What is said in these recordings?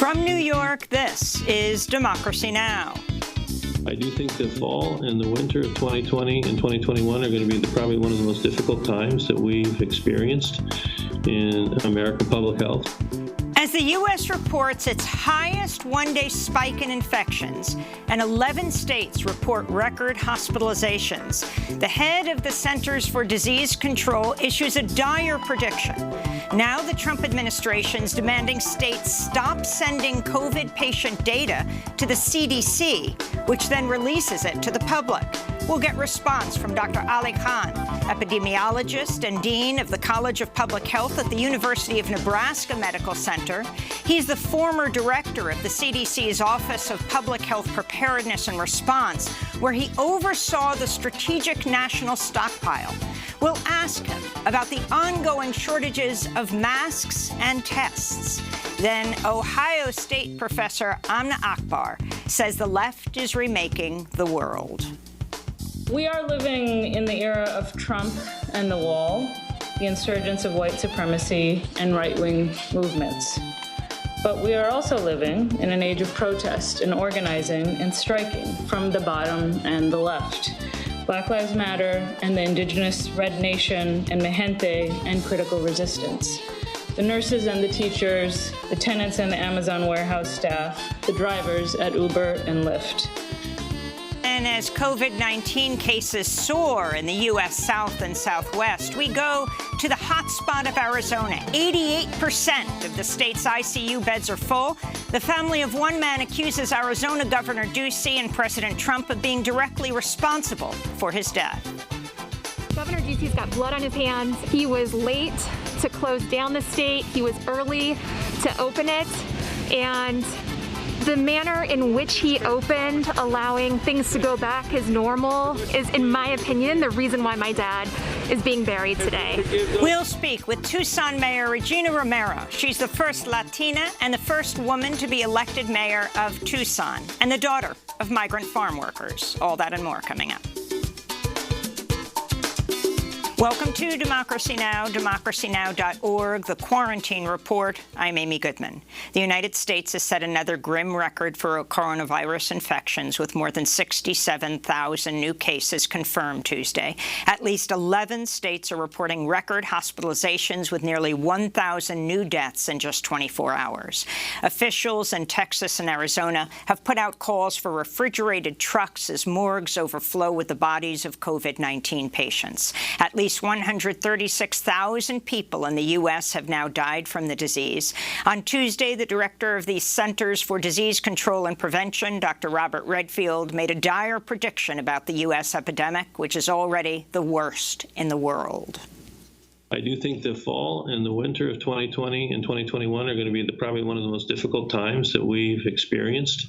From New York, this is Democracy Now! I do think the fall and the winter of 2020 and 2021 are going to be probably one of the most difficult times that we've experienced in American public health. As the U.S. reports its highest one-day spike in infections, and 11 states report record hospitalizations, the head of the Centers for Disease Control issues a dire prediction. Now the Trump administration's demanding states stop sending COVID patient data to the CDC, which then releases it to the public. We'll get response from Dr. Ali Khan, epidemiologist and dean of the College of Public Health at the University of Nebraska Medical Center. He's the former director of the CDC's Office of Public Health Preparedness and Response, where he oversaw the Strategic National Stockpile. We'll ask him about the ongoing shortages of masks and tests. Then Ohio State professor Amna Akbar says the left is remaking the world. We are living in the era of Trump and the wall, the insurgence of white supremacy and right-wing movements. But we are also living in an age of protest and organizing and striking from the bottom and the left. Black Lives Matter and the indigenous Red Nation and Mejente and critical resistance. The nurses and the teachers, the tenants and the Amazon warehouse staff, the drivers at Uber and Lyft. And as COVID-19 cases soar in the U.S. South and Southwest, we go to the hotspot of Arizona. 88% of the state's ICU beds are full. The family of one man accuses Arizona Governor Ducey and President Trump of being directly responsible for his death. Governor Ducey's got blood on his hands. He was late to close down the state. He was early to open it. And the manner in which he opened, allowing things to go back as normal, is, in my opinion, the reason why my dad is being buried today. We'll speak with Tucson Mayor Regina Romero. She's the first Latina and the first woman to be elected mayor of Tucson, and the daughter of migrant farm workers. All that and more coming up. Welcome to Democracy Now!, democracynow.org, the Quarantine Report. I'm Amy Goodman. The United States has set another grim record for coronavirus infections, with more than 67,000 new cases confirmed Tuesday. At least 11 states are reporting record hospitalizations, with nearly 1,000 new deaths in just 24 hours. Officials in Texas and Arizona have put out calls for refrigerated trucks as morgues overflow with the bodies of COVID-19 patients. At least 136,000 people in the U.S. have now died from the disease. On Tuesday, the director of the Centers for Disease Control and Prevention, Dr. Robert Redfield, made a dire prediction about the U.S. epidemic, which is already the worst in the world. I do think the fall and the winter of 2020 and 2021 are going to be probably one of the most difficult times that we've experienced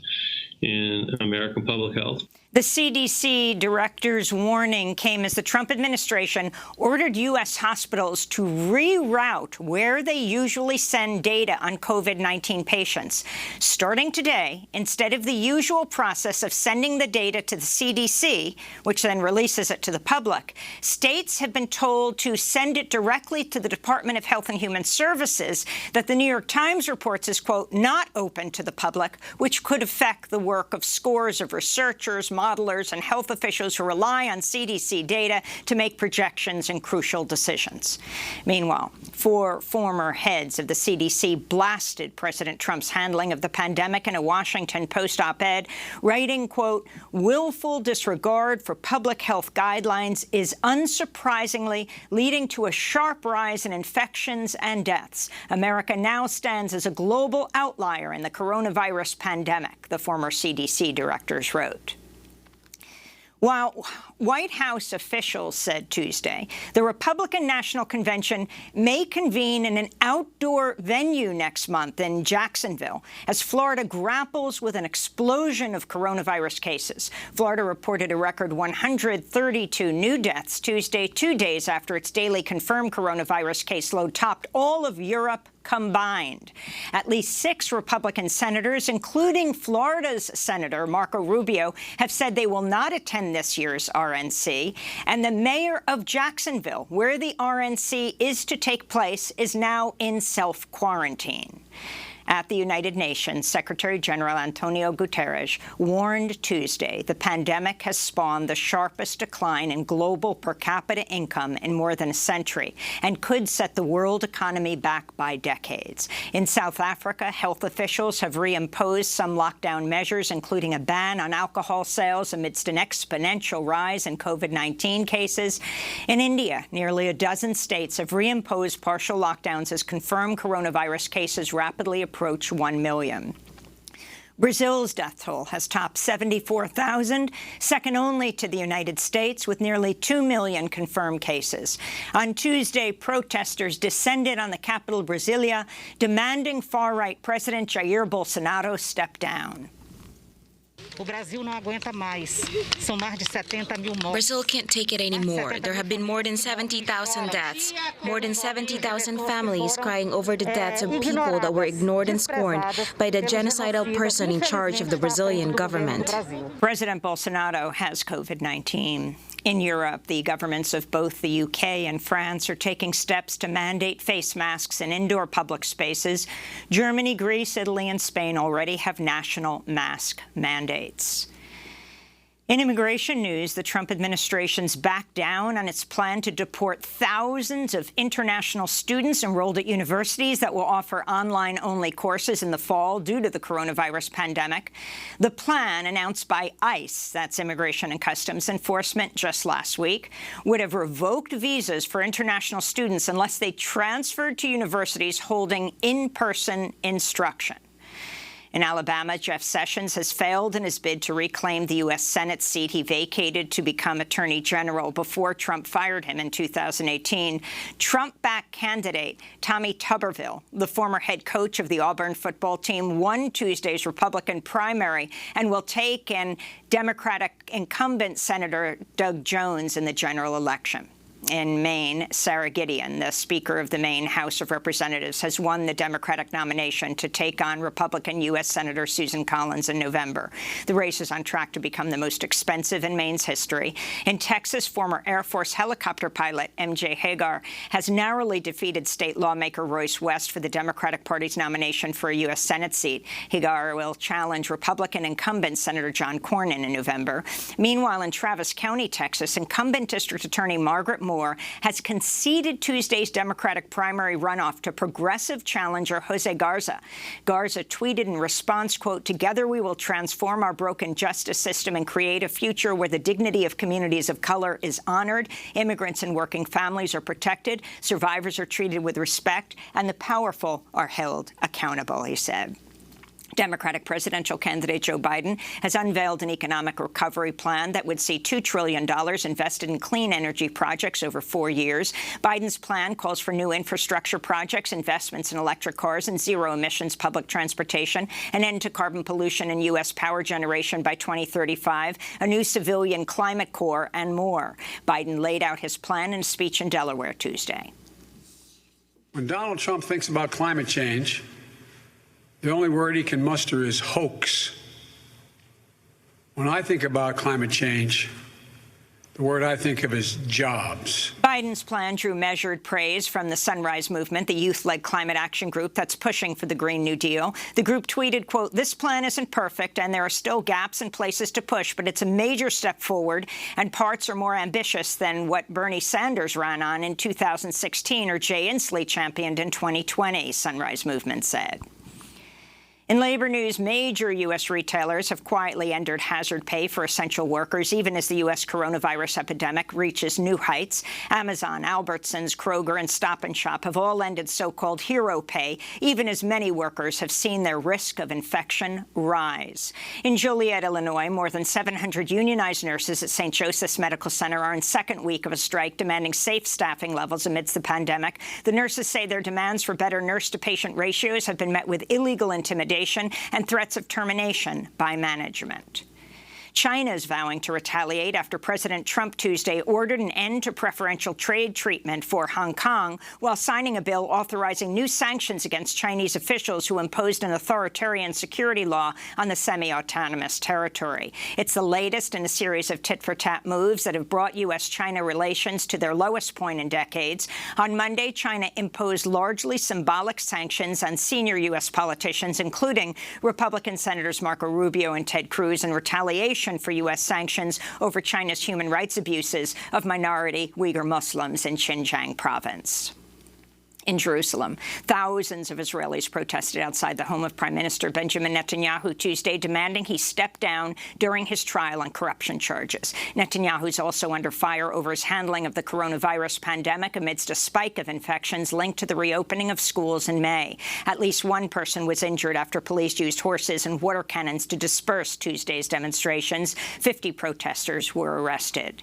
in American public health. The CDC director's warning came as the Trump administration ordered U.S. hospitals to reroute where they usually send data on COVID-19 patients. Starting today, instead of the usual process of sending the data to the CDC, which then releases it to the public, states have been told to send it directly to the Department of Health and Human Services, that the New York Times reports is, quote, not open to the public, which could affect the work of scores of researchers, modelers, and health officials who rely on CDC data to make projections and crucial decisions. Meanwhile, 4 former heads of the CDC blasted President Trump's handling of the pandemic in a Washington Post op-ed, writing, quote, willful disregard for public health guidelines is unsurprisingly leading to a sharp rise in infections and deaths. America now stands as a global outlier in the coronavirus pandemic, the former CDC directors wrote. While White House officials said Tuesday the Republican National Convention may convene in an outdoor venue next month in Jacksonville as Florida grapples with an explosion of coronavirus cases. Florida reported a record 132 new deaths Tuesday, 2 days after its daily confirmed coronavirus caseload topped all of Europe combined. At least 6 Republican senators, including Florida's Senator Marco Rubio, have said they will not attend this year's RNC. And the mayor of Jacksonville, where the RNC is to take place, is now in self-quarantine. At the United Nations, Secretary General Antonio Guterres warned Tuesday the pandemic has spawned the sharpest decline in global per capita income in more than a century and could set the world economy back by decades. In South Africa, health officials have reimposed some lockdown measures, including a ban on alcohol sales amidst an exponential rise in COVID-19 cases. In India, nearly a dozen states have reimposed partial lockdowns as confirmed coronavirus cases rapidly approach 1 million. Brazil's death toll has topped 74,000, second only to the United States, with nearly 2 million confirmed cases. On Tuesday, protesters descended on the capital, Brasilia, demanding far-right President Jair Bolsonaro step down. Brazil can't take it anymore. There have been more than 70,000 deaths, more than 70,000 families crying over the deaths of people that were ignored and scorned by the genocidal person in charge of the Brazilian government. President Bolsonaro has COVID-19. In Europe, the governments of both the UK and France are taking steps to mandate face masks in indoor public spaces. Germany, Greece, Italy, and Spain already have national mask mandates. In immigration news, the Trump administration's backed down on its plan to deport thousands of international students enrolled at universities that will offer online-only courses in the fall due to the coronavirus pandemic. The plan, announced by ICE, that's Immigration and Customs Enforcement, just last week, would have revoked visas for international students unless they transferred to universities holding in-person instruction. In Alabama, Jeff Sessions has failed in his bid to reclaim the U.S. Senate seat he vacated to become Attorney General before Trump fired him in 2018. Trump-backed candidate Tommy Tuberville, the former head coach of the Auburn football team, won Tuesday's Republican primary and will take in Democratic incumbent Senator Doug Jones in the general election. In Maine, Sarah Gideon, the Speaker of the Maine House of Representatives, has won the Democratic nomination to take on Republican U.S. Senator Susan Collins in November. The race is on track to become the most expensive in Maine's history. In Texas, former Air Force helicopter pilot M.J. Hagar has narrowly defeated state lawmaker Royce West for the Democratic Party's nomination for a U.S. Senate seat. Hagar will challenge Republican incumbent Senator John Cornyn in November. Meanwhile, in Travis County, Texas, incumbent District Attorney Margaret Moore has conceded Tuesday's Democratic primary runoff to progressive challenger Jose Garza. Garza tweeted in response, quote, "Together we will transform our broken justice system and create a future where the dignity of communities of color is honored, immigrants and working families are protected, survivors are treated with respect, and the powerful are held accountable," he said. Democratic presidential candidate Joe Biden has unveiled an economic recovery plan that would see $2 trillion invested in clean energy projects over 4 years. Biden's plan calls for new infrastructure projects, investments in electric cars and zero-emissions public transportation, an end to carbon pollution in U.S. power generation by 2035, a new civilian climate corps, and more. Biden laid out his plan in a speech in Delaware Tuesday. When Donald Trump thinks about climate change, the only word he can muster is hoax. When I think about climate change, the word I think of is jobs. Biden's plan drew measured praise from the Sunrise Movement, the youth-led climate action group that's pushing for the Green New Deal. The group tweeted, quote, "This plan isn't perfect and there are still gaps and places to push, but it's a major step forward and parts are more ambitious than what Bernie Sanders ran on in 2016 or Jay Inslee championed in 2020, Sunrise Movement said. In labor news, major U.S. retailers have quietly entered hazard pay for essential workers, even as the U.S. coronavirus epidemic reaches new heights. Amazon, Albertsons, Kroger, and Stop & Shop have all ended so-called hero pay, even as many workers have seen their risk of infection rise. In Joliet, Illinois, more than 700 unionized nurses at St. Joseph's Medical Center are in second week of a strike demanding safe staffing levels amidst the pandemic. The nurses say their demands for better nurse-to-patient ratios have been met with illegal intimidation and threats of termination by management. China is vowing to retaliate after President Trump Tuesday ordered an end to preferential trade treatment for Hong Kong while signing a bill authorizing new sanctions against Chinese officials who imposed an authoritarian security law on the semi-autonomous territory. It's the latest in a series of tit-for-tat moves that have brought U.S.-China relations to their lowest point in decades. On Monday, China imposed largely symbolic sanctions on senior U.S. politicians, including Republican Senators Marco Rubio and Ted Cruz, in retaliation for U.S. sanctions over China's human rights abuses of minority Uyghur Muslims in Xinjiang province. In Jerusalem, thousands of Israelis protested outside the home of Prime Minister Benjamin Netanyahu Tuesday, demanding he step down during his trial on corruption charges. Netanyahu is also under fire over his handling of the coronavirus pandemic amidst a spike of infections linked to the reopening of schools in May. At least one person was injured after police used horses and water cannons to disperse Tuesday's demonstrations. 50 protesters were arrested.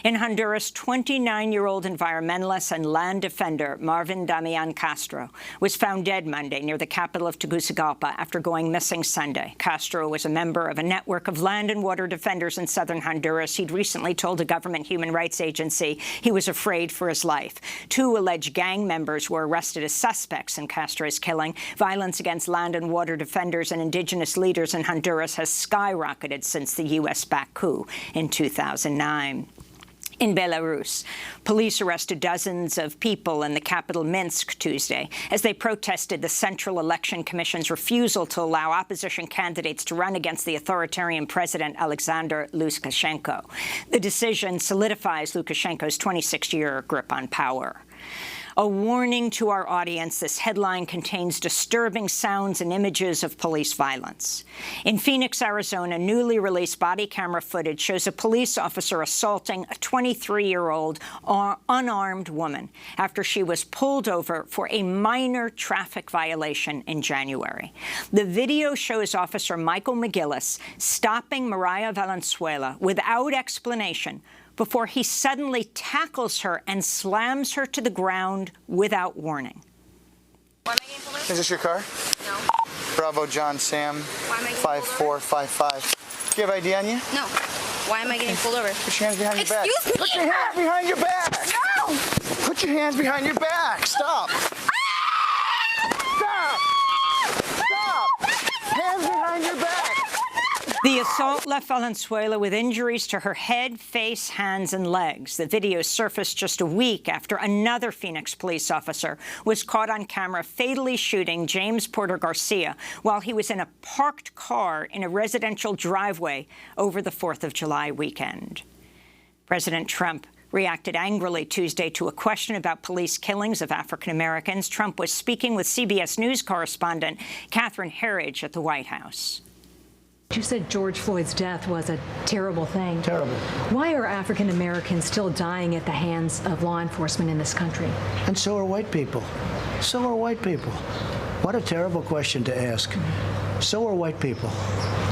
In Honduras, 29-year-old environmentalist and land defender Marvin Damian Castro was found dead Monday near the capital of Tegucigalpa after going missing Sunday. Castro was a member of a network of land and water defenders in southern Honduras. He'd recently told a government human rights agency he was afraid for his life. 2 alleged gang members were arrested as suspects in Castro's killing. Violence against land and water defenders and indigenous leaders in Honduras has skyrocketed since the U.S.-backed coup in 2009. In Belarus, police arrested dozens of people in the capital Minsk Tuesday as they protested the Central Election Commission's refusal to allow opposition candidates to run against the authoritarian president Alexander Lukashenko. The decision solidifies Lukashenko's 26-year grip on power. A warning to our audience, this headline contains disturbing sounds and images of police violence. In Phoenix, Arizona, newly released body camera footage shows a police officer assaulting a 23-year-old unarmed woman after she was pulled over for a minor traffic violation in January. The video shows Officer Michael McGillis stopping Mariah Valenzuela without explanation before he suddenly tackles her and slams her to the ground without warning. Is this your car? No. Bravo John Sam 5455. Do you have ID on you? No. Why am I getting pulled over? Put your hands behind your back. Excuse me! Put your hands behind your back! No! Put your hands behind your back! Stop! Stop! Stop! Hands behind your back! The assault left Valenzuela with injuries to her head, face, hands, and legs. The video surfaced just a week after another Phoenix police officer was caught on camera fatally shooting James Porter Garcia while he was in a parked car in a residential driveway over the 4th of July weekend. President Trump reacted angrily Tuesday to a question about police killings of African Americans. Trump was speaking with CBS News correspondent Catherine Herridge at the White House. You said George Floyd's death was a terrible thing. Terrible. Why are African Americans still dying at the hands of law enforcement in this country? And so are white people. So are white people. What a terrible question to ask. So are white people.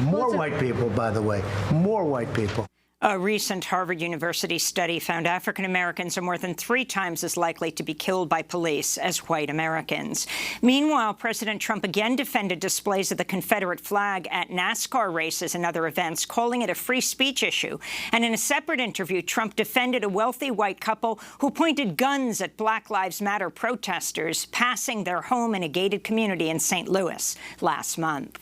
More white people, by the way. More white people. A recent Harvard University study found African Americans are more than 3 times as likely to be killed by police as white Americans. Meanwhile, President Trump again defended displays of the Confederate flag at NASCAR races and other events, calling it a free speech issue. And in a separate interview, Trump defended a wealthy white couple who pointed guns at Black Lives Matter protesters passing their home in a gated community in St. Louis last month.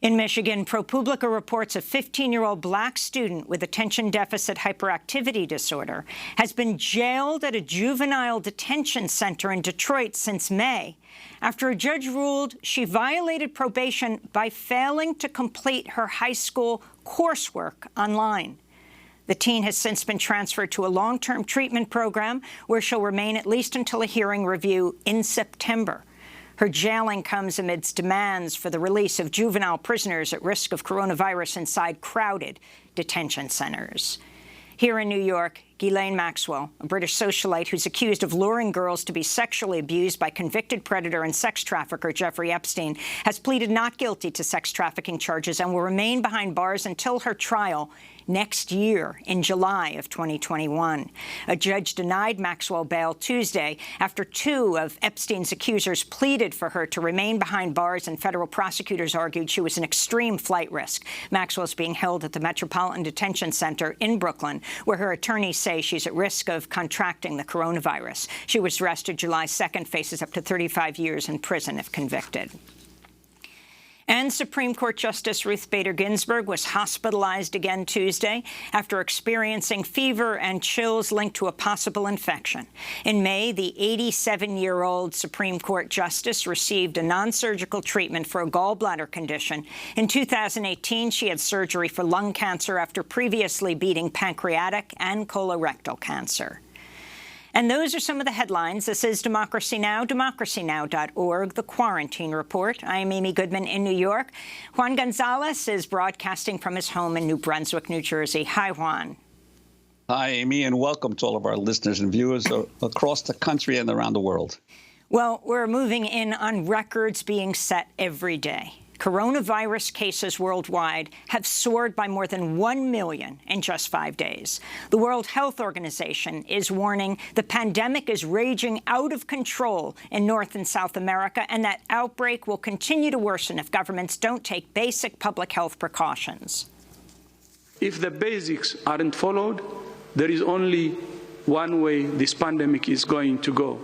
In Michigan, ProPublica reports a 15-year-old black student with attention deficit hyperactivity disorder has been jailed at a juvenile detention center in Detroit since May after a judge ruled she violated probation by failing to complete her high school coursework online. The teen has since been transferred to a long-term treatment program where she'll remain at least until a hearing review in September. Her jailing comes amidst demands for the release of juvenile prisoners at risk of coronavirus inside crowded detention centers. Here in New York, Ghislaine Maxwell, a British socialite who's accused of luring girls to be sexually abused by convicted predator and sex trafficker Jeffrey Epstein, has pleaded not guilty to sex trafficking charges and will remain behind bars until her trial next year in July of 2021. A judge denied Maxwell bail Tuesday after 2 of Epstein's accusers pleaded for her to remain behind bars, and federal prosecutors argued she was an extreme flight risk. Maxwell is being held at the Metropolitan Detention Center in Brooklyn, where her attorneys say she's at risk of contracting the coronavirus. She was arrested July 2nd, faces up to 35 years in prison if convicted. And Supreme Court Justice Ruth Bader Ginsburg was hospitalized again Tuesday after experiencing fever and chills linked to a possible infection. In May, the 87-year-old Supreme Court justice received a non-surgical treatment for a gallbladder condition. In 2018, she had surgery for lung cancer after previously beating pancreatic and colorectal cancer. And those are some of the headlines. This is Democracy Now!, democracynow.org, The Quarantine Report. I am Amy Goodman in New York. Juan Gonzalez is broadcasting from his home in New Brunswick, New Jersey. Hi, Juan. Hi, Amy, and welcome to all of our listeners and viewers across the country and around the world. Well, we're moving in on records being set every day. Coronavirus cases worldwide have soared by more than 1 million in just 5 days. The World Health Organization is warning the pandemic is raging out of control in North and South America, and that outbreak will continue to worsen if governments don't take basic public health precautions. If the basics aren't followed, there is only one way this pandemic is going to go.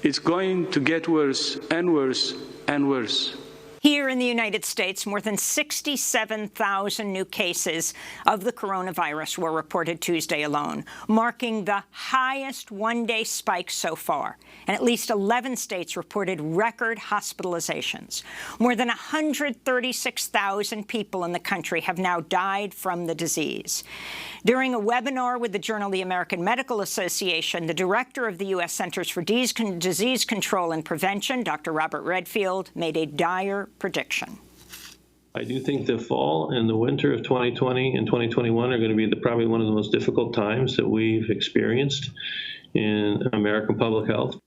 It's going to get worse and worse and worse. Here in the United States, more than 67,000 new cases of the coronavirus were reported Tuesday alone, marking the highest one-day spike so far. And at least 11 states reported record hospitalizations. More than 136,000 people in the country have now died from the disease. During a webinar with the journal The American Medical Association, the director of the U.S. Centers for Disease Control and Prevention, Dr. Robert Redfield, made a dire prediction. I do think the fall and the winter of 2020 and 2021 are going to be probably one of the most difficult times that we've experienced in American public health.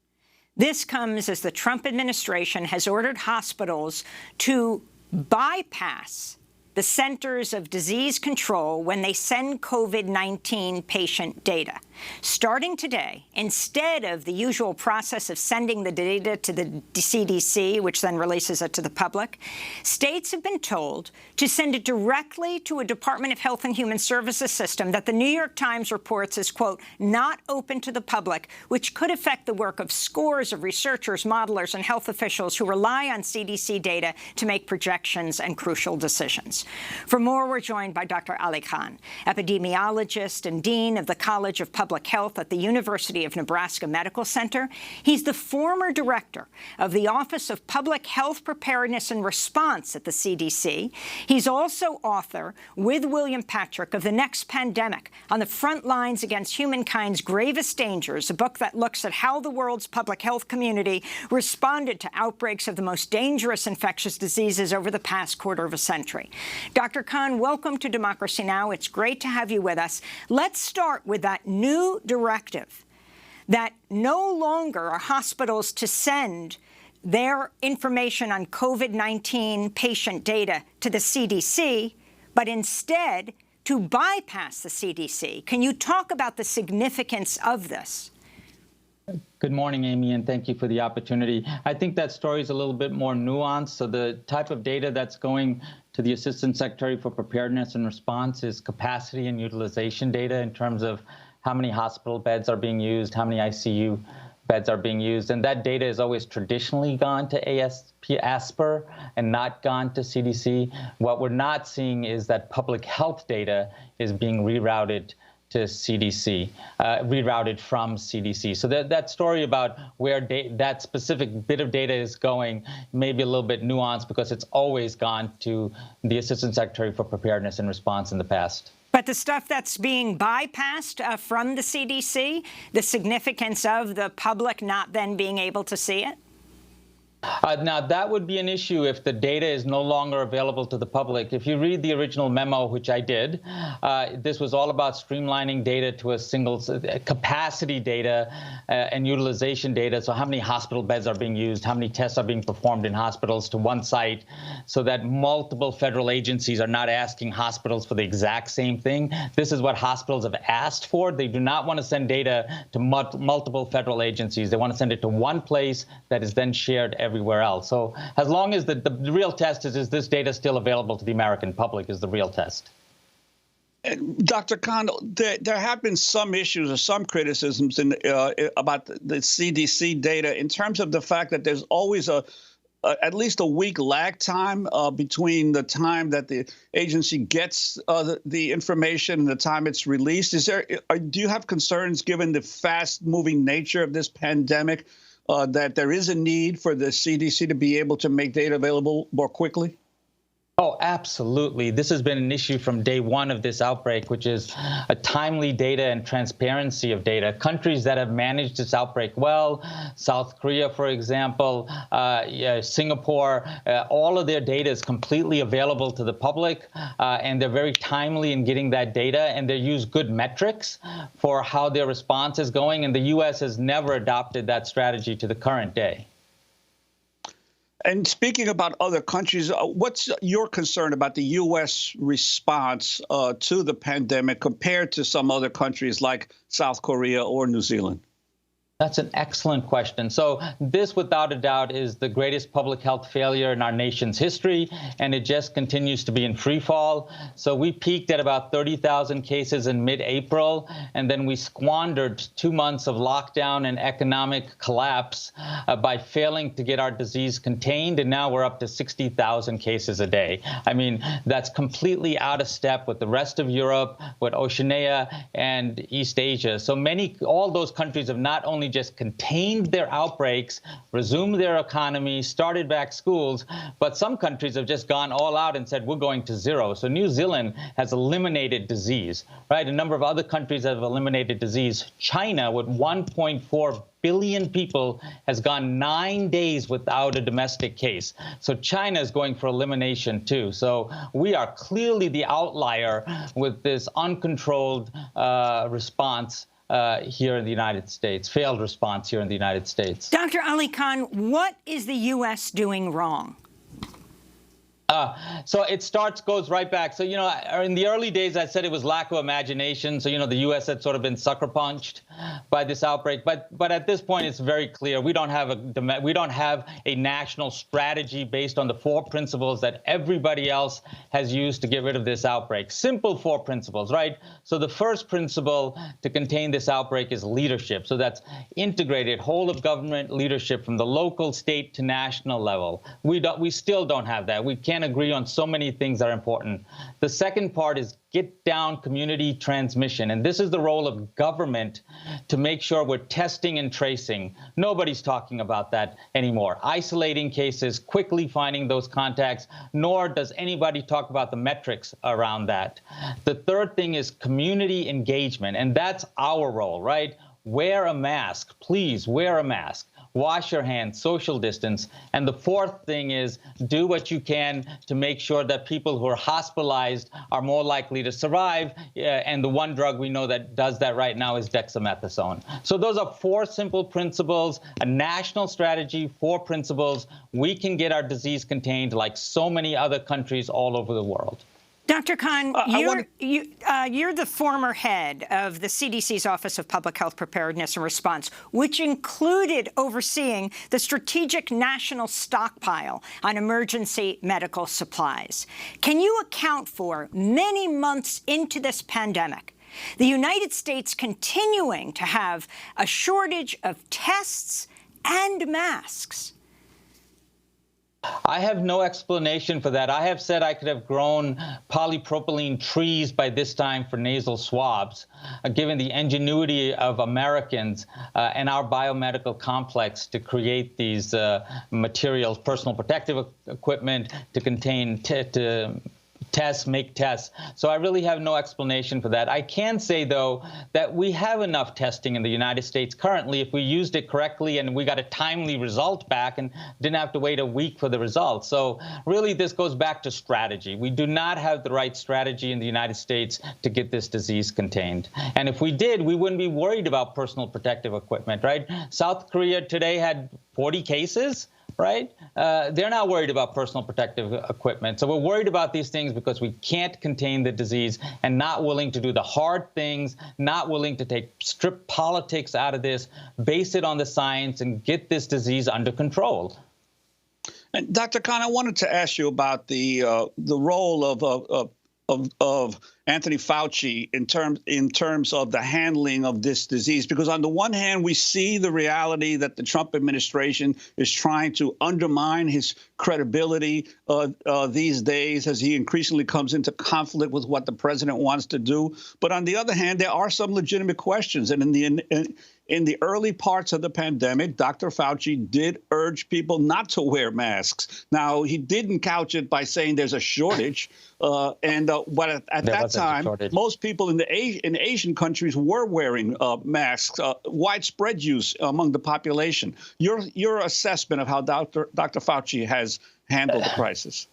This comes as the Trump administration has ordered hospitals to bypass the Centers of Disease Control when they send COVID-19 patient data. Starting today, instead of the usual process of sending the data to the CDC, which then releases it to the public, states have been told to send it directly to a Department of Health and Human Services system that the New York Times reports is, quote, not open to the public, which could affect the work of scores of researchers, modelers, and health officials who rely on CDC data to make projections and crucial decisions. For more, we're joined by Dr. Ali Khan, epidemiologist and dean of the College of Public Health at the University of Nebraska Medical Center. He's the former director of the Office of Public Health Preparedness and Response at the CDC. He's also author, with William Patrick, of The Next Pandemic, On the Front Lines Against Humankind's Gravest Dangers, a book that looks at how the world's public health community responded to outbreaks of the most dangerous infectious diseases over the past quarter of a century. Dr. Khan, welcome to Democracy Now! It's great to have you with us. Let's start with that new directive that no longer are hospitals to send their information on COVID-19 patient data to the CDC, but instead to bypass the CDC. Can you talk about the significance of this? Good morning, Amy, and thank you for the opportunity. I think that story is a little bit more nuanced. So the type of data that's going to the Assistant Secretary for Preparedness and Response is capacity and utilization data in terms of how many hospital beds are being used, how many ICU beds are being used. And that data has always traditionally gone to ASPR and not gone to CDC. What we're not seeing is that public health data is being rerouted to CDC, rerouted from CDC. So that story about where that specific bit of data is going may be a little bit nuanced because it's always gone to the Assistant Secretary for Preparedness and Response in the past. But the stuff that's being bypassed from the CDC, the significance of the public not then being able to see it? Now, that would be an issue if the data is no longer available to the public. If you read the original memo, which I did, this was all about streamlining data to a single capacity data and utilization data. So how many hospital beds are being used, how many tests are being performed in hospitals to one site, so that multiple federal agencies are not asking hospitals for the exact same thing. This is what hospitals have asked for. They do not want to send data to multiple federal agencies. They want to send it to one place that is then shared everywhere else. So as long as the real test is this data still available to the American public is the real test. Dr. Khan, there have been some issues or some criticisms about the CDC data in terms of the fact that there's always at least a week lag time between the time that the agency gets the information and the time it's released. Do you have concerns, given the fast-moving nature of this pandemic, that there is a need for the CDC to be able to make data available more quickly? Oh, absolutely. This has been an issue from day one of this outbreak, which is a timely data and transparency of data. Countries that have managed this outbreak well, South Korea, for example, Singapore, all of their data is completely available to the public, and they're very timely in getting that data, and they use good metrics for how their response is going, and the U.S. has never adopted that strategy to the current day. And speaking about other countries, what's your concern about the U.S. response to the pandemic compared to some other countries like South Korea or New Zealand? That's an excellent question. So this, without a doubt, is the greatest public health failure in our nation's history, and it just continues to be in free fall. So we peaked at about 30,000 cases in mid-April, and then we squandered 2 months of lockdown and economic collapse by failing to get our disease contained, and now we're up to 60,000 cases a day. I mean, that's completely out of step with the rest of Europe, with Oceania and East Asia. So all those countries have not only just contained their outbreaks, resumed their economy, started back schools, but some countries have just gone all out and said, we're going to zero. So New Zealand has eliminated disease, right? A number of other countries have eliminated disease. China, with 1.4 billion people, has gone 9 days without a domestic case. So China is going for elimination too. So we are clearly the outlier with this uncontrolled response here in the United States, failed response here in the United States. Dr. Ali Khan, what is the U.S. doing wrong? So it goes right back. So, in the early days, I said it was lack of imagination. So, the U.S. had sort of been sucker punched by this outbreak. But at this point, it's very clear we don't have a national strategy based on the 4 principles that everybody else has used to get rid of this outbreak. Simple 4 principles, right? So the first principle to contain this outbreak is leadership. So that's integrated whole of government leadership from the local, state to national level. We still don't have that. We can't agree on so many things that are important. The second part is get down community transmission. And this is the role of government to make sure we're testing and tracing. Nobody's talking about that anymore. Isolating cases, quickly finding those contacts, nor does anybody talk about the metrics around that. The third thing is community engagement, and that's our role, right? Wear a mask. Please wear a mask. Wash your hands, social distance. And the fourth thing is do what you can to make sure that people who are hospitalized are more likely to survive. And the one drug we know that does that right now is dexamethasone. So those are 4 simple principles, a national strategy, 4 principles. We can get our disease contained like so many other countries all over the world. Dr. Khan, you're the former head of the CDC's Office of Public Health Preparedness and Response, which included overseeing the strategic national stockpile on emergency medical supplies. Can you account for, many months into this pandemic, the United States continuing to have a shortage of tests and masks? I have no explanation for that. I have said I could have grown polypropylene trees by this time for nasal swabs, given the ingenuity of Americans and our biomedical complex to create these materials, personal protective equipment to contain tests make tests. So I really have no explanation for that. I can say, though, that we have enough testing in the United States currently if we used it correctly and we got a timely result back and didn't have to wait a week for the results. So really, this goes back to strategy. We do not have the right strategy in the United States to get this disease contained. And if we did, we wouldn't be worried about personal protective equipment, right? South Korea today had 40 cases. Right? They're not worried about personal protective equipment. So we're worried about these things because we can't contain the disease and not willing to do the hard things, not willing to strip politics out of this, base it on the science, and get this disease under control. And Dr. Khan, I wanted to ask you about the role of Anthony Fauci in terms of the handling of this disease, because on the one hand, we see the reality that the Trump administration is trying to undermine his credibility these days as he increasingly comes into conflict with what the president wants to do. But on the other hand, there are some legitimate questions. And in the early parts of the pandemic, Dr. Fauci did urge people not to wear masks. Now, he didn't couch it by saying there's a shortage. But at that time, most people in Asian countries were wearing masks, widespread use among the population. Your assessment of how Dr. Fauci has handled the crisis?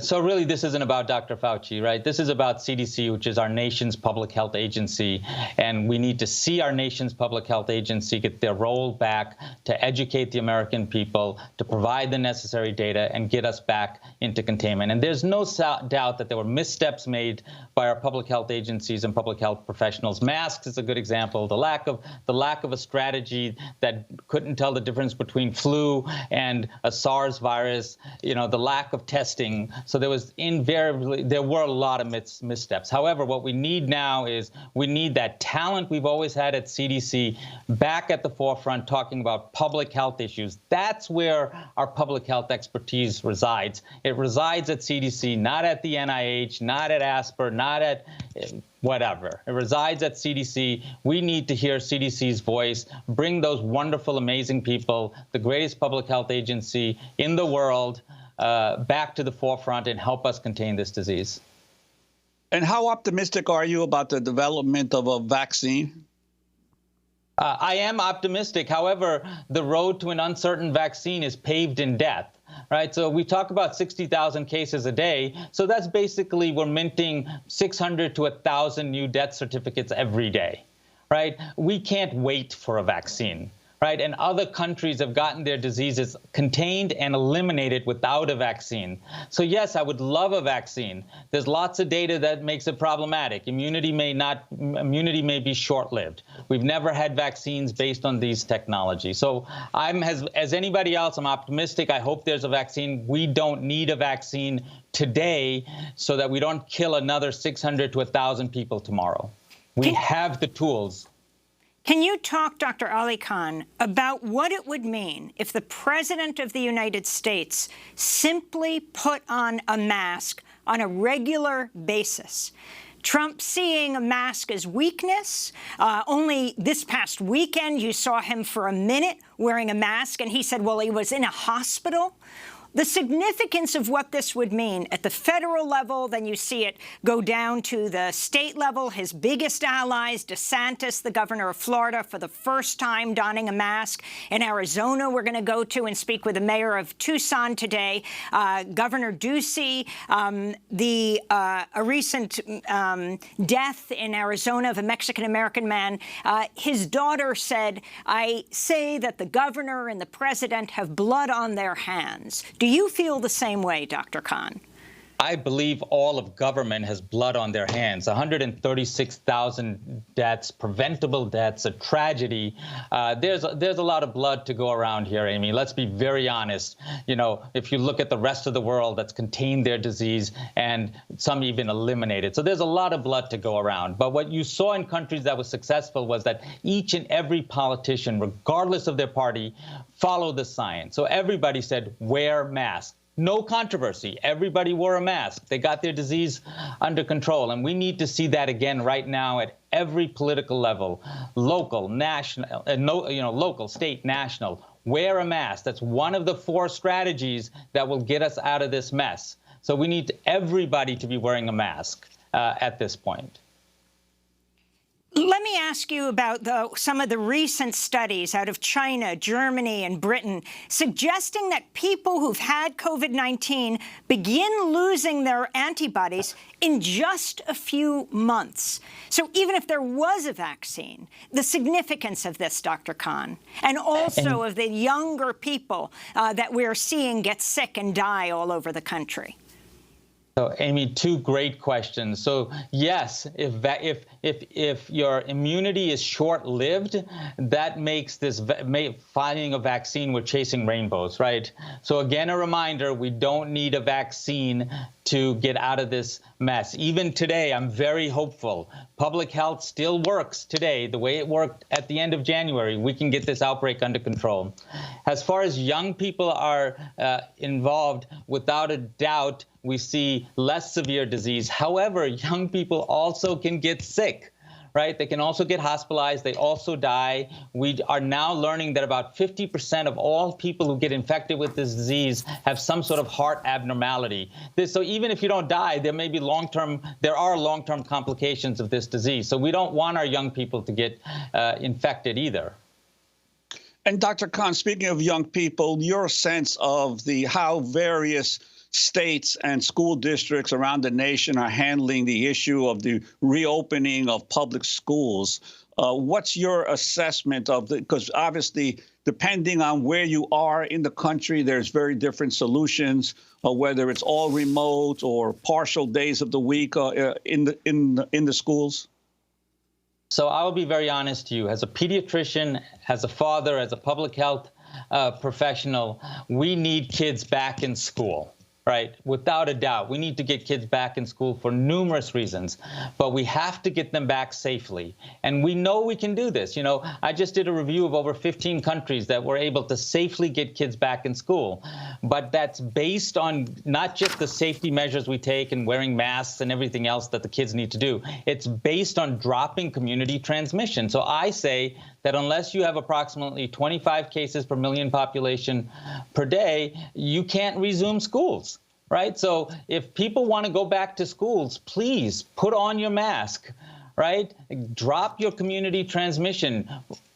So really, this isn't about Dr. Fauci, right? This is about CDC, which is our nation's public health agency. And we need to see our nation's public health agency get their role back to educate the American people, to provide the necessary data, and get us back into containment. And there's no doubt that there were missteps made by our public health agencies and public health professionals. Masks is a good example. The lack of a strategy that couldn't tell the difference between flu and a SARS virus, the lack of testing. So there were a lot of missteps. However, what we need now is we need that talent we've always had at CDC back at the forefront talking about public health issues. That's where our public health expertise resides. It resides at CDC, not at the NIH, not at ASPR, not at whatever. It resides at CDC. We need to hear CDC's voice, bring those wonderful, amazing people, the greatest public health agency in the world, back to the forefront and help us contain this disease. And how optimistic are you about the development of a vaccine? I am optimistic. However, the road to an uncertain vaccine is paved in death. Right. So we talk about 60,000 cases a day. So that's basically we're minting 600 to 1,000 new death certificates every day. Right. We can't wait for a vaccine. Right. And other countries have gotten their diseases contained and eliminated without a vaccine. So, yes, I would love a vaccine. There's lots of data that makes it problematic. Immunity may be short-lived. We've never had vaccines based on these technologies. So I'm, as anybody else, I'm optimistic. I hope there's a vaccine. We don't need a vaccine today so that we don't kill another 600 to 1,000 people tomorrow. We have the tools. Can you talk, Dr. Ali Khan, about what it would mean if the President of the United States simply put on a mask on a regular basis? Trump seeing a mask as weakness. Only this past weekend, you saw him for a minute wearing a mask, and he said, well, he was in a hospital. The significance of what this would mean at the federal level, then you see it go down to the state level. His biggest allies, DeSantis, the governor of Florida, for the first time donning a mask. In Arizona, we're going to go to and speak with the mayor of Tucson today. Governor Ducey, a recent death in Arizona of a Mexican-American man. His daughter said, I say that the governor and the president have blood on their hands. Do you feel the same way, Dr. Khan? I believe all of government has blood on their hands. 136,000 deaths, preventable deaths, a tragedy. There's a lot of blood to go around here, Amy. Let's be very honest. If you look at the rest of the world that's contained their disease and some even eliminated. So there's a lot of blood to go around. But what you saw in countries that was successful was that each and every politician, regardless of their party, followed the science. So everybody said, wear masks. No controversy. Everybody wore a mask. They got their disease under control. And we need to see that again right now at every political level, local, national, local, state, national. Wear a mask. That's one of the 4 strategies that will get us out of this mess. So we need everybody to be wearing a mask at this point. Let me ask you about some of the recent studies out of China, Germany, and Britain suggesting that people who've had COVID-19 begin losing their antibodies in just a few months. So even if there was a vaccine, the significance of this, Dr. Khan, and also of the younger people that we're seeing get sick and die all over the country. So, Amy, two great questions. So, yes, if your immunity is short-lived, that makes this finding a vaccine, we're chasing rainbows, right? So, again, a reminder, we don't need a vaccine to get out of this mess. Even today, I'm very hopeful. Public health still works today the way it worked at the end of January. We can get this outbreak under control. As far as young people are involved, without a doubt, we see less severe disease. However, young people also can get sick, right? They can also get hospitalized. They also die. We are now learning that about 50% of all people who get infected with this disease have some sort of heart abnormality. So even if you don't die, there are long-term complications of this disease. So we don't want our young people to get infected either. And Dr. Khan, speaking of young people, your sense of how various states and school districts around the nation are handling the issue of the reopening of public schools. What's your assessment of because obviously, depending on where you are in the country, there's very different solutions, whether it's all remote or partial days of the week in the schools? So I will be very honest to you. As a pediatrician, as a father, as a public health professional, we need kids back in school. Right, without a doubt. We need to get kids back in school for numerous reasons, but we have to get them back safely. And we know we can do this. You know, I just did a review of over 15 countries that were able to safely get kids back in school. But that's based on not just the safety measures we take and wearing masks and everything else that the kids need to do. It's based on dropping community transmission. So I say that unless you have approximately 25 cases per million population per day, you can't resume schools, right? So if people want to go back to schools, please put on your mask, right? Drop your community transmission.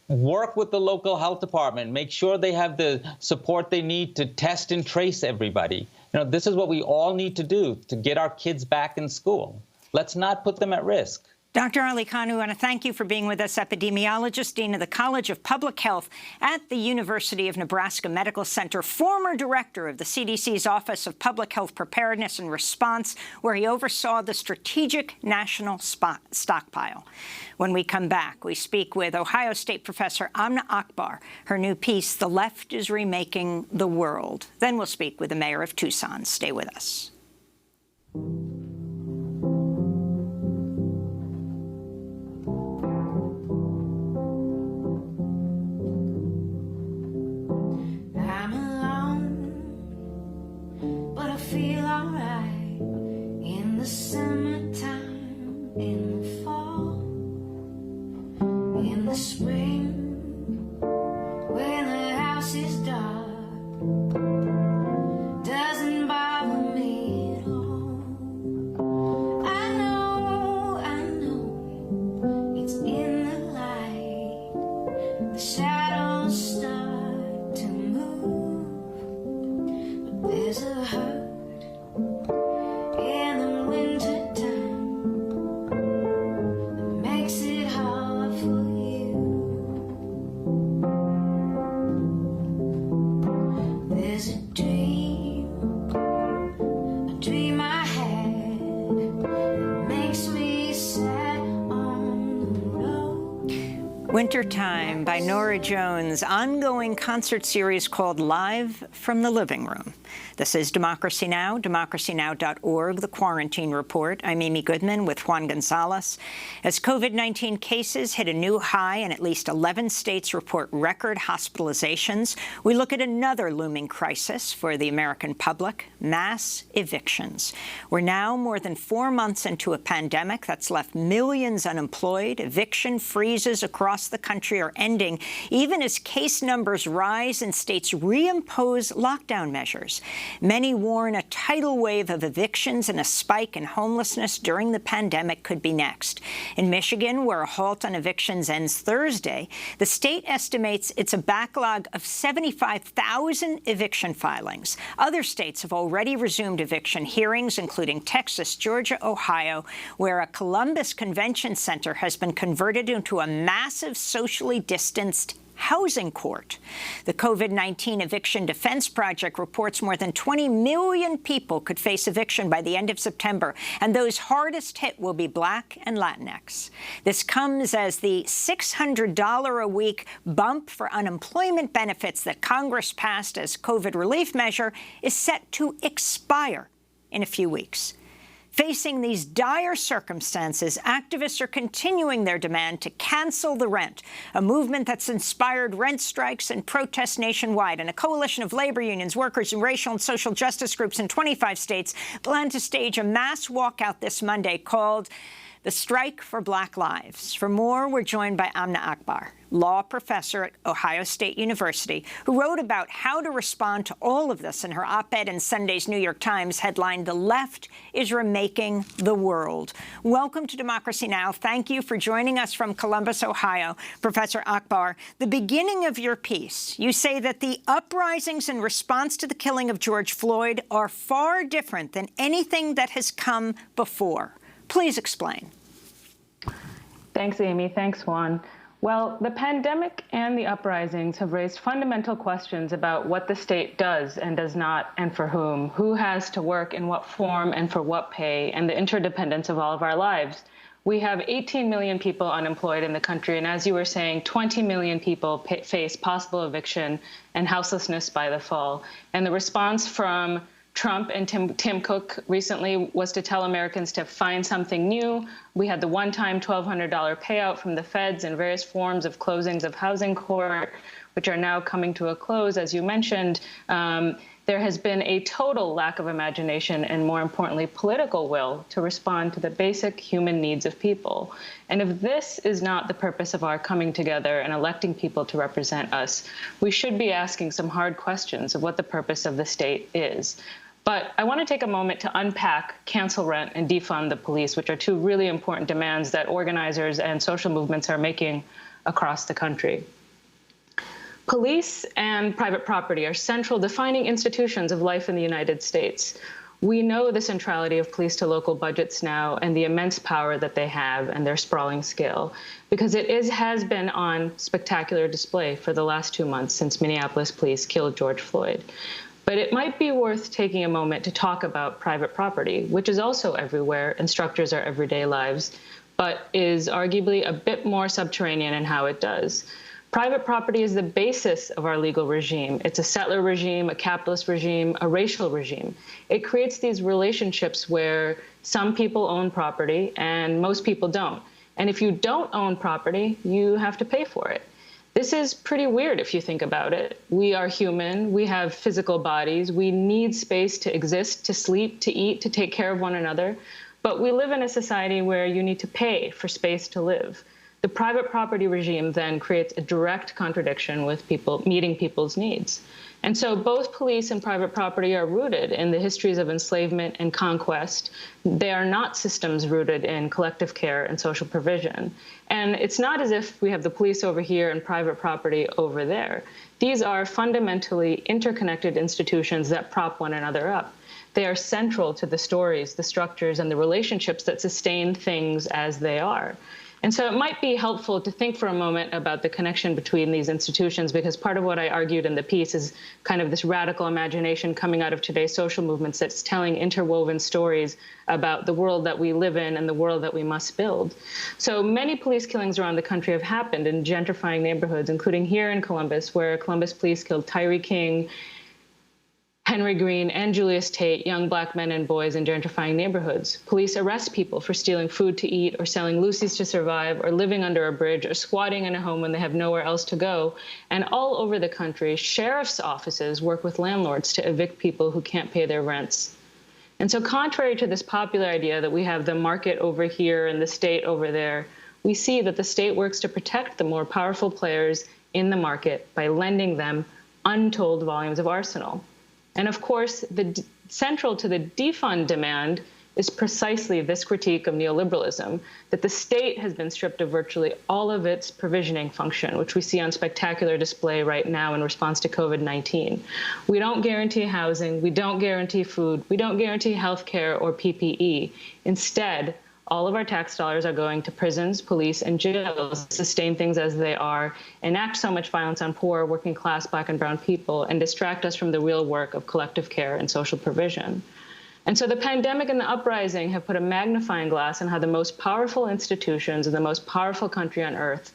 Work with the local health department. Make sure they have the support they need to test and trace everybody. You know, this is what we all need to do to get our kids back in school. Let's not put them at risk. Dr. Ali Khan, we want to thank you for being with us, epidemiologist, Dean of the College of Public Health at the University of Nebraska Medical Center, former director of the CDC's Office of Public Health Preparedness and Response, where he oversaw the Strategic National Stockpile. When we come back, we speak with Ohio State professor Amna Akbar, her new piece, The Left is Remaking the World. Then we'll speak with the mayor of Tucson. Stay with us. Feel alright in the summertime, in the fall, in the spring, when the house is dark, doesn't bother me at all. I know, it's in the light, the shadows start to move, but there's a hurt in the winter time that makes it hard for you. There's a dream I had that makes me sad on the road. Wintertime by Norah Jones, ongoing concert series called Live from the Living Room. This is Democracy Now!, democracynow.org, The Quarantine Report. I'm Amy Goodman with Juan Gonzalez. As COVID-19 cases hit a new high and at least 11 states report record hospitalizations, we look at another looming crisis for the American public, mass evictions. We're now more than 4 months into a pandemic that's left millions unemployed, eviction freezes across across the country are ending, even as case numbers rise and states reimpose lockdown measures. Many warn a tidal wave of evictions and a spike in homelessness during the pandemic could be next. In Michigan, where a halt on evictions ends Thursday, the state estimates it's a backlog of 75,000 eviction filings. Other states have already resumed eviction hearings, including Texas, Georgia, Ohio, where a Columbus Convention Center has been converted into a massive socially distanced housing court. The COVID-19 Eviction Defense Project reports more than 20 million people could face eviction by the end of September, and those hardest hit will be Black and Latinx. This comes as the $600 a week bump for unemployment benefits that Congress passed as COVID relief measure is set to expire in a few weeks. Facing these dire circumstances, activists are continuing their demand to cancel the rent, a movement that's inspired rent strikes and protests nationwide. And a coalition of labor unions, workers, and racial and social justice groups in 25 states plan to stage a mass walkout this Monday called the Strike for Black Lives. For more, we're joined by Amna Akbar, law professor at Ohio State University, who wrote about how to respond to all of this in her op-ed in Sunday's New York Times headlined, "The Left is Remaking the World." Welcome to Democracy Now! Thank you for joining us from Columbus, Ohio. Professor Akbar, the beginning of your piece, you say that the uprisings in response to the killing of George Floyd are far different than anything that has come before. Please explain. Thanks, Amy. Thanks, Juan. Well, the pandemic and the uprisings have raised fundamental questions about what the state does and does not, and for who has to work in what form and for what pay, and the interdependence of all of our lives. We have 18 million people unemployed in the country, and as you were saying, 20 million people face possible eviction and houselessness by the fall. And the response from Trump and Tim Cook recently was to tell Americans to find something new. We had the one-time $1,200 payout from the feds and various forms of closings of housing court, which are now coming to a close, as you mentioned. There has been a total lack of imagination and, more importantly, political will to respond to the basic human needs of people. And if this is not the purpose of our coming together and electing people to represent us, we should be asking some hard questions of what the purpose of the state is. But I want to take a moment to unpack cancel rent and defund the police, which are two really important demands that organizers and social movements are making across the country. Police and private property are central defining institutions of life in the United States. We know the centrality of police to local budgets now and the immense power that they have and their sprawling scale, because it has been on spectacular display for the last 2 months since Minneapolis police killed George Floyd. But it might be worth taking a moment to talk about private property, which is also everywhere and structures our everyday lives, but is arguably a bit more subterranean in how it does. Private property is the basis of our legal regime. It's a settler regime, a capitalist regime, a racial regime. It creates these relationships where some people own property and most people don't. And if you don't own property, you have to pay for it. This is pretty weird if you think about it. We are human. We have physical bodies. We need space to exist, to sleep, to eat, to take care of one another. But we live in a society where you need to pay for space to live. The private property regime then creates a direct contradiction with people meeting people's needs. And so both police and private property are rooted in the histories of enslavement and conquest. They are not systems rooted in collective care and social provision. And it's not as if we have the police over here and private property over there. These are fundamentally interconnected institutions that prop one another up. They are central to the stories, the structures, and the relationships that sustain things as they are. And so it might be helpful to think for a moment about the connection between these institutions, because part of what I argued in the piece is kind of this radical imagination coming out of today's social movements that's telling interwoven stories about the world that we live in and the world that we must build. So many police killings around the country have happened in gentrifying neighborhoods, including here in Columbus, where Columbus police killed Tyree King, Henry Green, and Julius Tate, young Black men and boys in gentrifying neighborhoods. Police arrest people for stealing food to eat or selling Lucy's to survive or living under a bridge or squatting in a home when they have nowhere else to go. And all over the country, sheriff's offices work with landlords to evict people who can't pay their rents. And so contrary to this popular idea that we have the market over here and the state over there, we see that the state works to protect the more powerful players in the market by lending them untold volumes of arsenal. And of course, central to the defund demand is precisely this critique of neoliberalism, that the state has been stripped of virtually all of its provisioning function, which we see on spectacular display right now in response to COVID-19. We don't guarantee housing, we don't guarantee food, we don't guarantee health care or PPE. Instead, all of our tax dollars are going to prisons, police, and jails to sustain things as they are, enact so much violence on poor, working class, Black and brown people, and distract us from the real work of collective care and social provision. And so the pandemic and the uprising have put a magnifying glass on how the most powerful institutions in the most powerful country on earth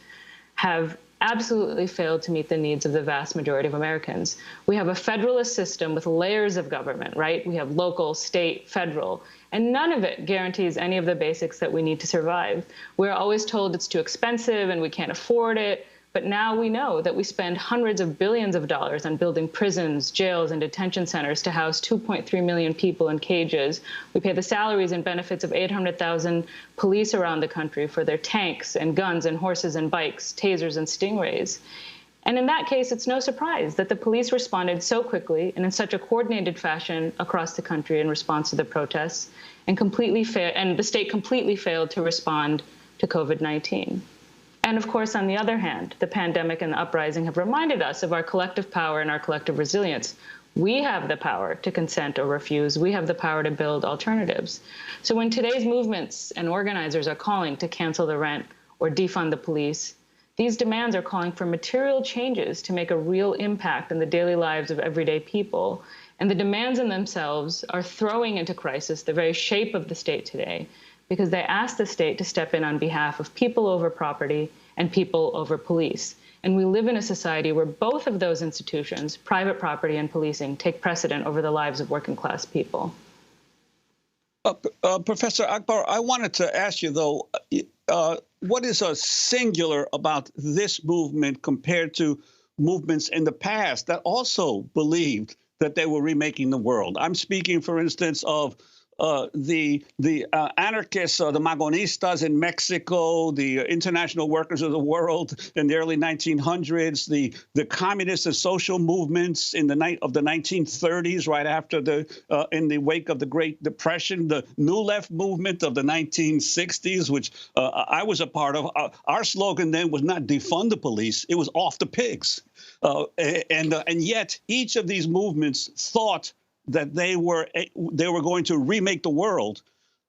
have absolutely failed to meet the needs of the vast majority of Americans. We have a federalist system with layers of government, right? We have local, state, federal, and none of it guarantees any of the basics that we need to survive. We're always told it's too expensive and we can't afford it. But now we know that we spend hundreds of billions of dollars on building prisons, jails, and detention centers to house 2.3 million people in cages. We pay the salaries and benefits of 800,000 police around the country for their tanks and guns and horses and bikes, tasers and stingrays. And in that case, it's no surprise that the police responded so quickly and in such a coordinated fashion across the country in response to the protests, and the state completely failed to respond to COVID-19. And of course, on the other hand, the pandemic and the uprising have reminded us of our collective power and our collective resilience. We have the power to consent or refuse. We have the power to build alternatives. So when today's movements and organizers are calling to cancel the rent or defund the police, these demands are calling for material changes to make a real impact in the daily lives of everyday people. And the demands in themselves are throwing into crisis the very shape of the state today, because they ask the state to step in on behalf of people over property and people over police. And we live in a society where both of those institutions, private property and policing, take precedent over the lives of working class people. Professor Akbar, I wanted to ask you, though, what is singular about this movement compared to movements in the past that also believed that they were remaking the world? I'm speaking, for instance, of the anarchists, the Magonistas in Mexico, the International Workers of the World in the early 1900s, the communist and social movements in the 1930s, right after in the wake of the Great Depression, the New Left movement of the 1960s, which I was a part of. Our slogan then was not defund the police; it was off the pigs, and yet each of these movements thought that they were going to remake the world.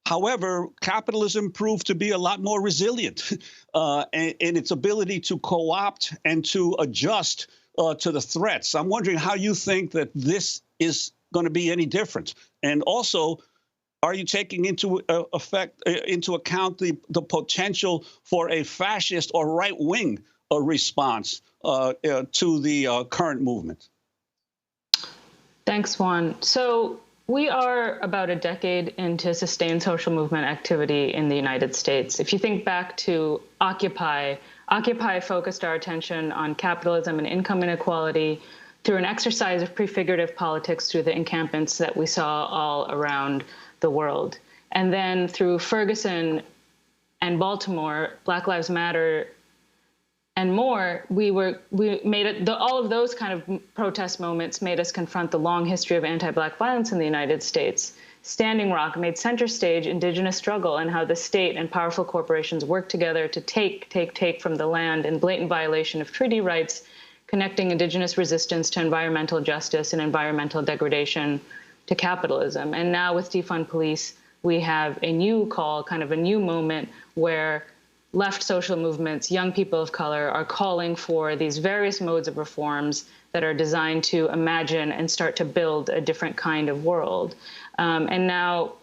However, capitalism proved to be a lot more resilient in its ability to co-opt and to adjust to the threats. I'm wondering how you think that this is going to be any different. And also, are you taking into account the potential for a fascist or right-wing response to the current movement? Thanks, Juan. So we are about a decade into sustained social movement activity in the United States. If you think back to Occupy focused our attention on capitalism and income inequality through an exercise of prefigurative politics through the encampments that we saw all around the world. And then through Ferguson and Baltimore, Black Lives Matter, and more, all of those kind of protest moments made us confront the long history of anti-Black violence in the United States. Standing Rock made center stage indigenous struggle and how the state and powerful corporations work together to take from the land in blatant violation of treaty rights, connecting indigenous resistance to environmental justice and environmental degradation to capitalism. And now with Defund Police, we have a new call, kind of a new moment where left social movements, young people of color, are calling for these various modes of reforms that are designed to imagine and start to build a different kind of world. And now,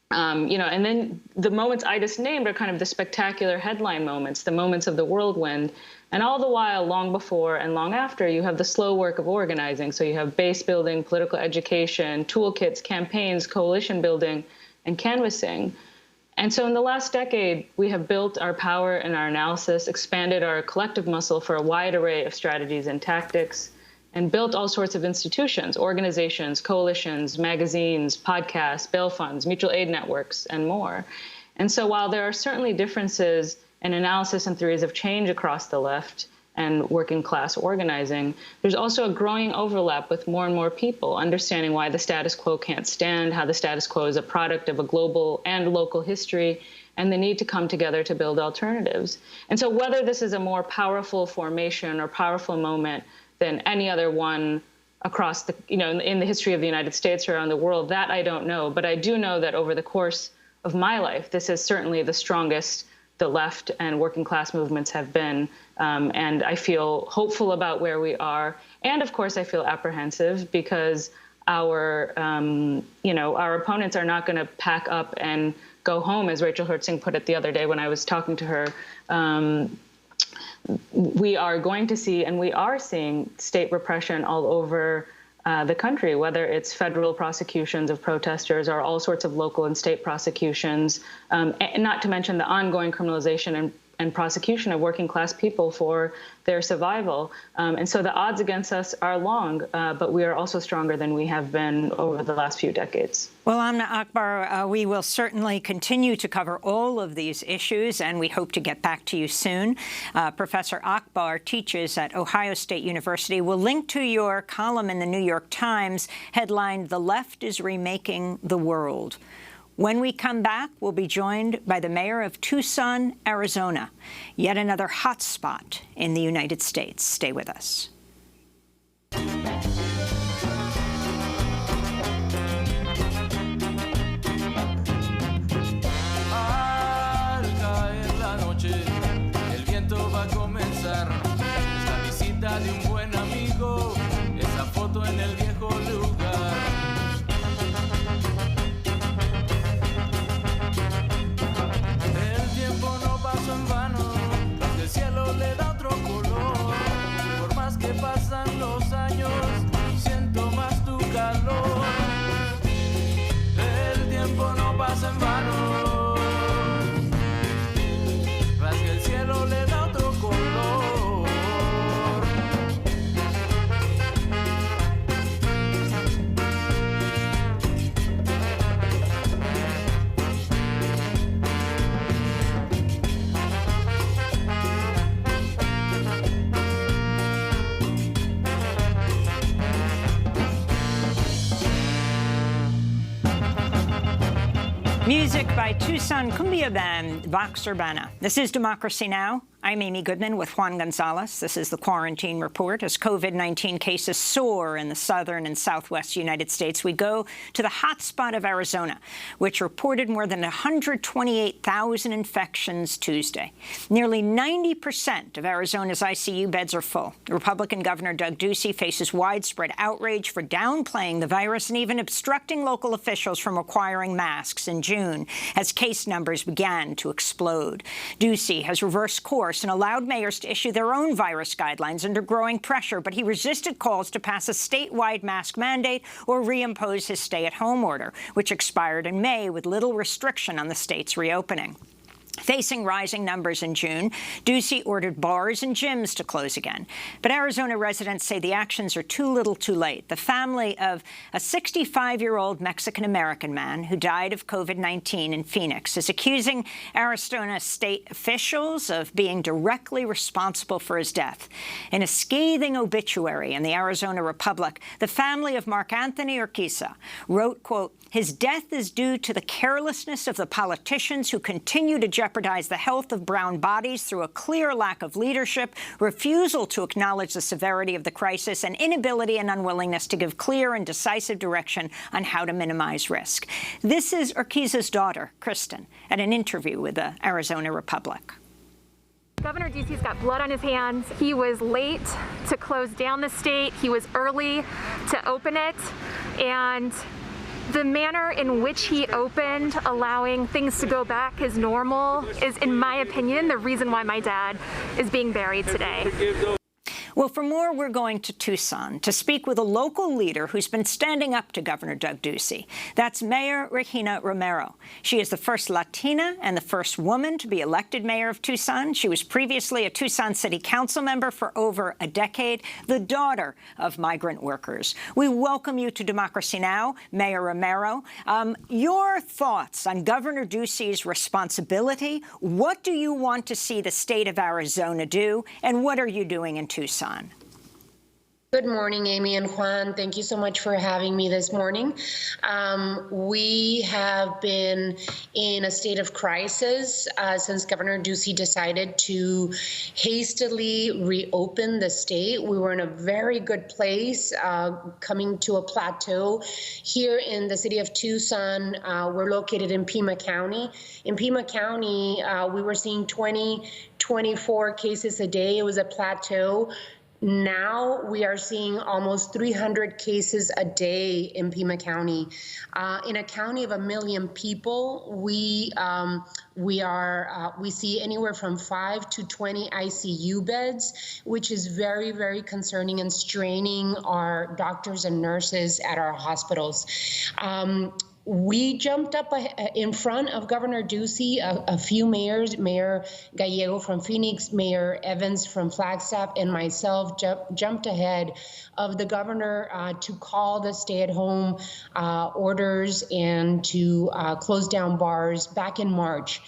and then the moments I just named are kind of the spectacular headline moments, the moments of the whirlwind. And all the while, long before and long after, you have the slow work of organizing. So you have base building, political education, toolkits, campaigns, coalition building, and canvassing. And so in the last decade, we have built our power and our analysis, expanded our collective muscle for a wide array of strategies and tactics, and built all sorts of institutions, organizations, coalitions, magazines, podcasts, bail funds, mutual aid networks, and more. And so while there are certainly differences and analysis and theories of change across the left and working class organizing, there's also a growing overlap with more and more people understanding why the status quo can't stand, how the status quo is a product of a global and local history, and the need to come together to build alternatives. And so whether this is a more powerful formation or powerful moment than any other one across the, in the history of the United States or around the world, that I don't know. But I do know that over the course of my life, this is certainly the strongest the left and working class movements have been. And I feel hopeful about where we are. And of course, I feel apprehensive because our opponents are not going to pack up and go home, as Rachel Hertzing put it the other day when I was talking to her. We are going to see, and we are seeing, state repression all over the country, whether it's federal prosecutions of protesters or all sorts of local and state prosecutions, and not to mention the ongoing criminalization and prosecution of working class people for their survival. And so the odds against us are long, but we are also stronger than we have been over the last few decades. Well, Amna Akbar, we will certainly continue to cover all of these issues, and we hope to get back to you soon. Professor Akbar teaches at Ohio State University. We'll link to your column in the New York Times headlined, "The Left is Remaking the World." When we come back, we'll be joined by the mayor of Tucson, Arizona, yet another hot spot in the United States. Stay with us. De un buen amigo, esa foto en el viejo lugar. El tiempo no pasó en vano, el cielo le da otro color. Por más que pasan los años, siento más tu calor. El tiempo no pasa en vano, rasga el cielo le da otro color. Music by Tucson cumbia band Vox Urbana. This is Democracy Now! I'm Amy Goodman with Juan Gonzalez. This is the Quarantine Report. As COVID-19 cases soar in the southern and southwest United States, we go to the hotspot of Arizona, which reported more than 128,000 infections Tuesday. Nearly 90% of Arizona's ICU beds are full. Republican Governor Doug Ducey faces widespread outrage for downplaying the virus and even obstructing local officials from requiring masks in June as case numbers began to explode. Ducey has reversed course and allowed mayors to issue their own virus guidelines under growing pressure, but he resisted calls to pass a statewide mask mandate or reimpose his stay-at-home order, which expired in May with little restriction on the state's reopening. Facing rising numbers in June, Ducey ordered bars and gyms to close again. But Arizona residents say the actions are too little too late. The family of a 65-year-old Mexican-American man who died of COVID-19 in Phoenix is accusing Arizona state officials of being directly responsible for his death. In a scathing obituary in the Arizona Republic, the family of Mark Anthony Urquiza wrote, quote, "His death is due to the carelessness of the politicians who continue to jeopardize the health of brown bodies through a clear lack of leadership, refusal to acknowledge the severity of the crisis, and inability and unwillingness to give clear and decisive direction on how to minimize risk." This is Urquiza's daughter, Kristen, at an interview with the Arizona Republic. Governor Ducey's got blood on his hands. He was late to close down the state. He was early to open it. And the manner in which he opened, allowing things to go back as normal, is, in my opinion, the reason why my dad is being buried today. Well, for more, we're going to Tucson to speak with a local leader who's been standing up to Governor Doug Ducey. That's Mayor Regina Romero. She is the first Latina and the first woman to be elected mayor of Tucson. She was previously a Tucson City Council member for over a decade, the daughter of migrant workers. We welcome you to Democracy Now!, Mayor Romero. Your thoughts on Governor Ducey's responsibility? What do you want to see the state of Arizona do, and what are you doing in Tucson? Good morning, Amy and Juan. Thank you so much for having me this morning. We have been in a state of crisis since Governor Ducey decided to hastily reopen the state. We were in a very good place, coming to a plateau. Here in the city of Tucson, we're located in Pima County. In Pima County, we were seeing 24 cases a day. It was a plateau. Now we are seeing almost 300 cases a day in Pima County. In a county of 1 million people, we see anywhere from 5 to 20 ICU beds, which is very, very concerning and straining our doctors and nurses at our hospitals. We jumped up in front of Governor Ducey, a few mayors, Mayor Gallego from Phoenix, Mayor Evans from Flagstaff, and myself jumped ahead of the governor to call the stay-at-home orders and to close down bars back in March.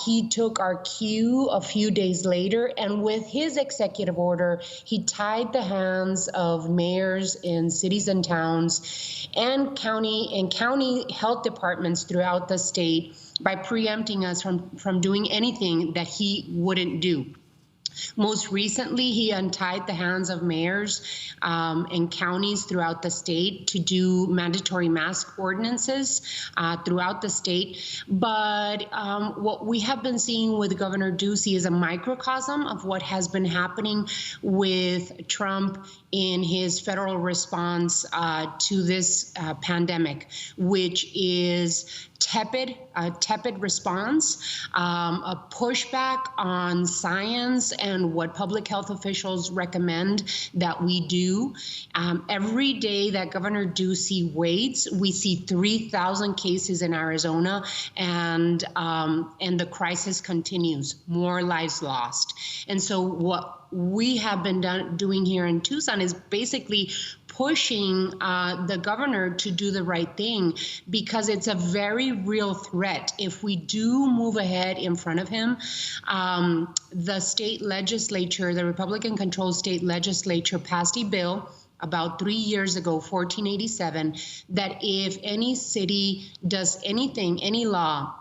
He took our cue a few days later, and with his executive order, he tied the hands of mayors in cities and towns and county health departments throughout the state by preempting us from doing anything that he wouldn't do. Most recently, he untied the hands of mayors and counties throughout the state to do mandatory mask ordinances throughout the state. But what we have been seeing with Governor Ducey is a microcosm of what has been happening with Trump in his federal response to this pandemic, which is a tepid response, a pushback on science and what public health officials recommend that we do. Every day that Governor Ducey waits, we see 3,000 cases in Arizona, and the crisis continues. More lives lost. And so what we have been doing here in Tucson is basically pushing the governor to do the right thing, because it's a very real threat. If we do move ahead in front of him, the state legislature, the Republican-controlled state legislature, passed a bill about 3 years ago, 1487, that if any city does anything, any law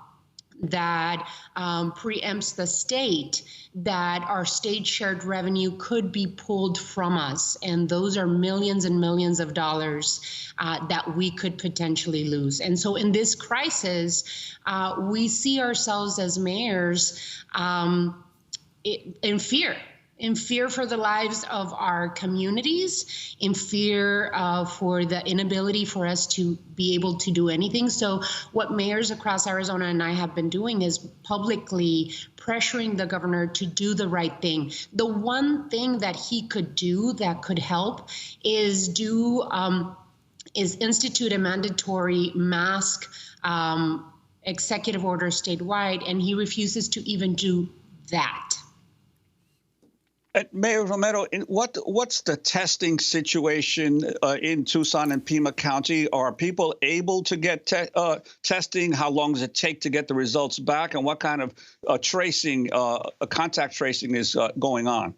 that preempts the state, that our state shared revenue could be pulled from us. And those are millions and millions of dollars that we could potentially lose. And so in this crisis, we see ourselves as mayors in fear for the lives of our communities, in fear for the inability for us to be able to do anything. So what mayors across Arizona and I have been doing is publicly pressuring the governor to do the right thing. The one thing that he could do that could help is institute a mandatory mask executive order statewide, and he refuses to even do that. Mayor Romero, what's the testing situation in Tucson and Pima County? Are people able to get testing? How long does it take to get the results back? And what kind of contact tracing is going on?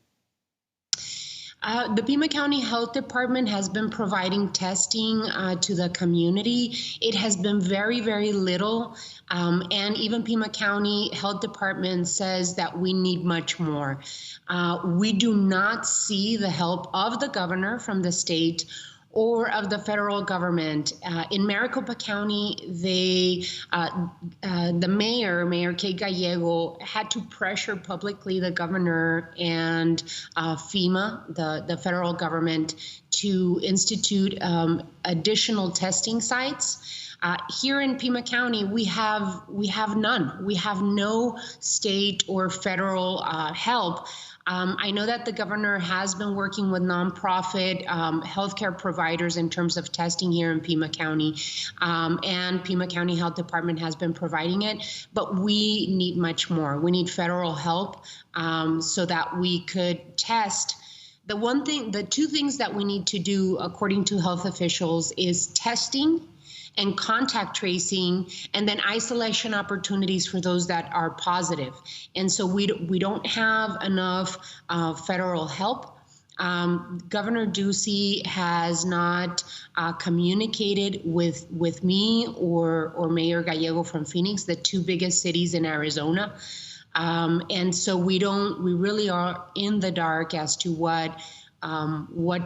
The Pima County Health Department has been providing testing to the community. It has been very, very little. And even Pima County Health Department says that we need much more. We do not see the help of the governor from the state or of the federal government. In Maricopa County, the Mayor Kate Gallego, had to pressure publicly the governor and FEMA, the federal government, to institute additional testing sites. Here in Pima County, we have none. We have no state or federal help. I know that the governor has been working with nonprofit healthcare providers in terms of testing here in Pima County, and Pima County Health Department has been providing it, but we need much more. We need federal help so that we could test. The two things that we need to do, according to health officials, is testing and contact tracing, and then isolation opportunities for those that are positive. And so we don't have enough federal help. Governor Ducey has not communicated with me or Mayor Gallego from Phoenix, the two biggest cities in Arizona. And so we really are in the dark as to what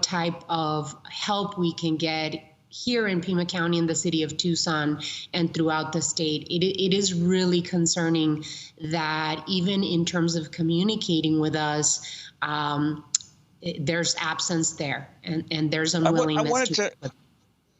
type of help we can get here in Pima County, in the city of Tucson, and throughout the state. It is really concerning that even in terms of communicating with us, there's absence there, and there's unwillingness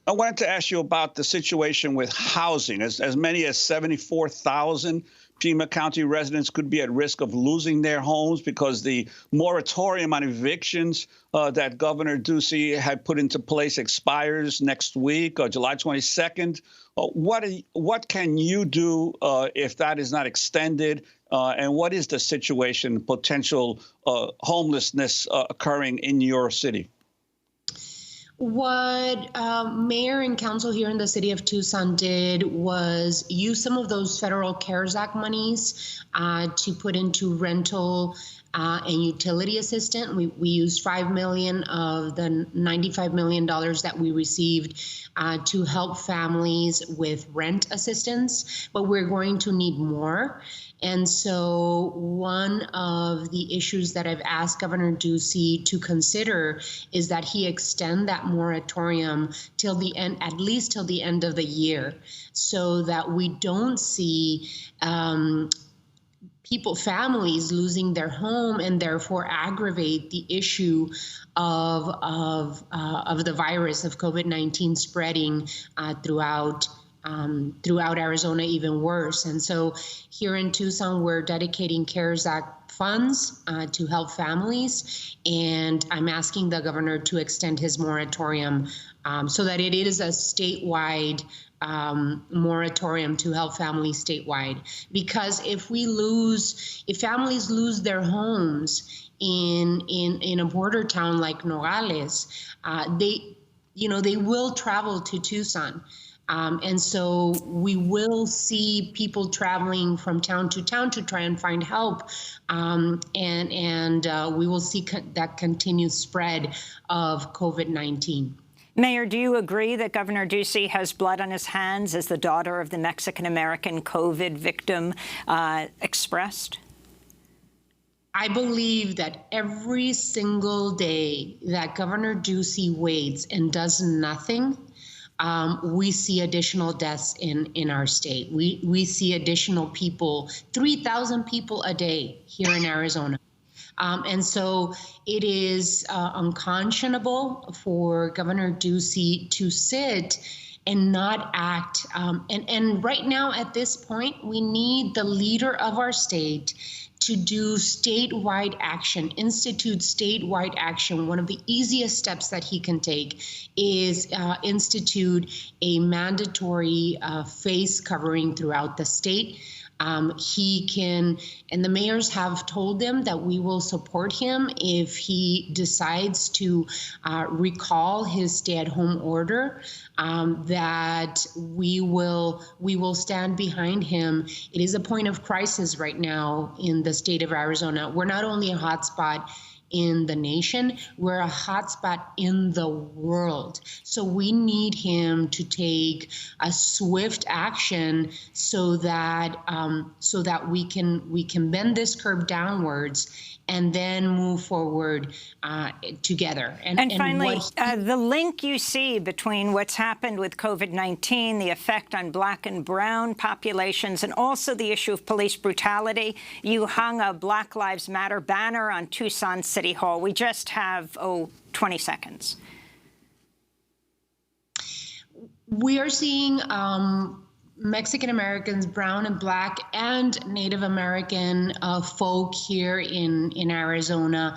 I wanted to ask you about the situation with housing. As many as 74,000 Pima County residents could be at risk of losing their homes because the moratorium on evictions that Governor Ducey had put into place expires next week, July 22nd. What can you do if that is not extended? And what is the situation, potential homelessness occurring in your city? What mayor and council here in the city of Tucson did was use some of those federal CARES Act monies to put into rental and utility assistance. We used $5 million of the $95 million that we received to help families with rent assistance, but we're going to need more. And so one of the issues that I've asked Governor Ducey to consider is that he extend that moratorium till the end, at least till the end of the year, so that we don't see families losing their home and therefore aggravate the issue of the virus of COVID-19 spreading throughout Arizona even worse. And so here in Tucson, we're dedicating CARES Act funds to help families. And I'm asking the governor to extend his moratorium so that it is a statewide moratorium to help families statewide. Because if families lose their homes in a border town like Nogales, they will travel to Tucson. And so we will see people traveling from town to town to try and find help. And we will see that continued spread of COVID-19. Mayor, do you agree that Governor Ducey has blood on his hands, as the daughter of the Mexican-American COVID victim expressed? I believe that every single day that Governor Ducey waits and does nothing, we see additional deaths in our state. We see additional people, 3,000 people a day here in Arizona. And so it is unconscionable for Governor Ducey to sit and not act. And right now, at this point, we need the leader of our state to do statewide action, institute statewide action. One of the easiest steps that he can take is institute a mandatory face covering throughout the state. He can, and the mayors have told them that we will support him if he decides to recall his stay-at-home order, that we will stand behind him. It is a point of crisis right now in the state of Arizona. We're not only a hotspot in the nation, we're a hotspot in the world. So we need him to take a swift action so that we can bend this curve downwards and then move forward together. And finally, the link you see between what's happened with COVID-19, the effect on Black and brown populations, and also the issue of police brutality. You hung a Black Lives Matter banner on Tucson City Hall. We just have, 20 seconds. We are seeing Mexican Americans, brown and black, and Native American folk here in Arizona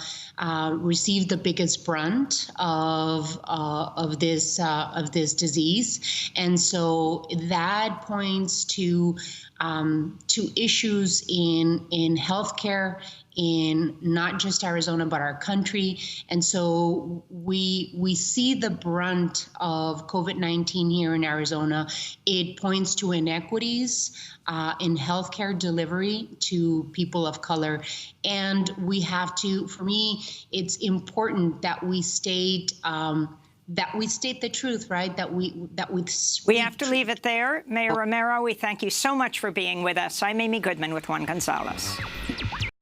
receive the biggest brunt of this disease, and so that points to issues in healthcare in not just Arizona, but our country. And so we see the brunt of COVID-19 here in Arizona. It points to inequities in healthcare delivery to people of color. And we have to, for me, it's important that we state the truth, right? That we have to leave it there. Mayor Romero, we thank you so much for being with us. I'm Amy Goodman with Juan Gonzalez.